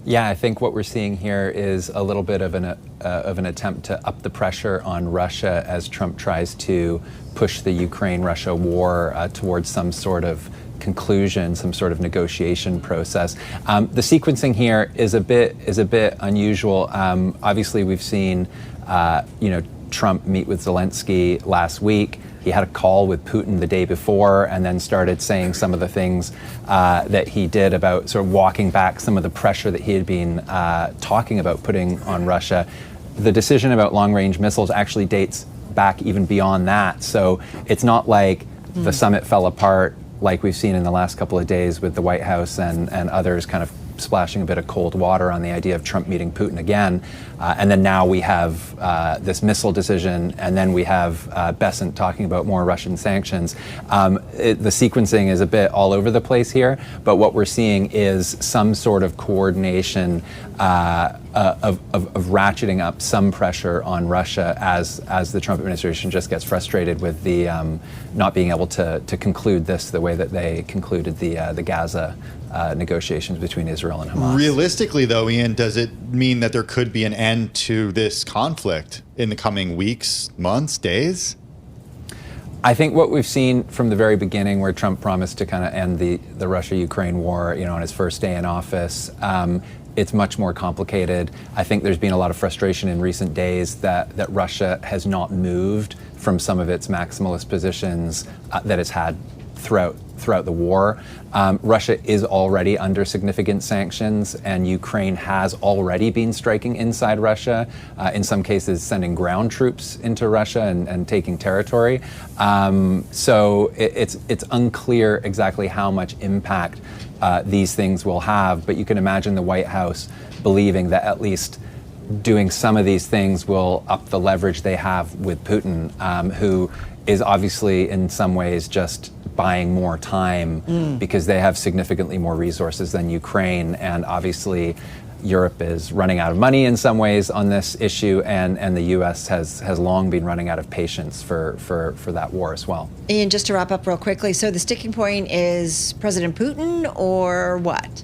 Yeah, I think what we're seeing here is a little bit of an attempt to up the pressure on Russia as Trump tries to push the Ukraine-Russia war towards some sort of conclusion, some sort of negotiation process. The sequencing here is a bit unusual. Obviously, we've seen Trump meet with Zelenskiy last week. He had a call with Putin the day before and then started saying some of the things that he did about sort of walking back some of the pressure that he had been talking about putting on Russia. The decision about long-range missiles actually dates back even beyond that. So it's not like the summit fell apart like we've seen in the last couple of days with the White House and others kind of splashing a bit of cold water on the idea of Trump meeting Putin again. And then now we have this missile decision, and then we have Bessent talking about more Russian sanctions. The sequencing is a bit all over the place here, but what we're seeing is some sort of coordination of ratcheting up some pressure on Russia as the Trump administration just gets frustrated with the not being able to conclude this the way that they concluded the Gaza negotiations between Israel and Hamas. Realistically, though, Ian, does it mean that there could be an end to this conflict in the coming weeks, months, days? I think what we've seen from the very beginning, where Trump promised to kind of end the Russia-Ukraine war, on his first day in office, it's much more complicated. I think there's been a lot of frustration in recent days that Russia has not moved from some of its maximalist positions that it's had throughout the war. Russia is already under significant sanctions, and Ukraine has already been striking inside Russia, in some cases sending ground troops into Russia and taking territory. So it's unclear exactly how much impact these things will have, but you can imagine the White House believing that at least doing some of these things will up the leverage they have with Putin, who is obviously in some ways just buying more time because they have significantly more resources than Ukraine, and obviously Europe is running out of money in some ways on this issue, and the U.S. has long been running out of patience for that war as well. Ian, just to wrap up real quickly, so the sticking point is President Putin or what?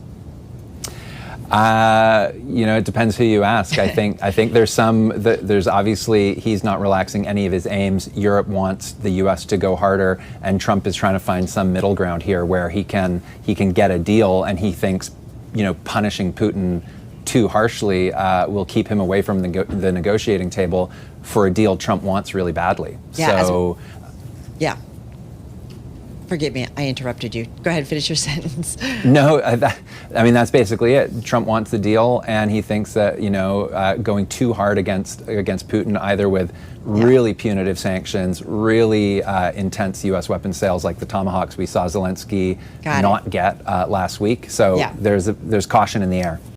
It depends who you ask. I think there's obviously he's not relaxing any of his aims. Europe wants the U.S. to go harder, and Trump is trying to find some middle ground here where he can get a deal, and he thinks, punishing Putin too harshly will keep him away from the negotiating table for a deal Trump wants really badly. Yeah. Yeah. Forgive me, I interrupted you. Go ahead, finish your sentence. No, that's basically it. Trump wants the deal, and he thinks that going too hard against Putin, either with really punitive sanctions, really intense U.S. weapons sales like the Tomahawks we saw Zelensky not get last week. So there's caution in the air.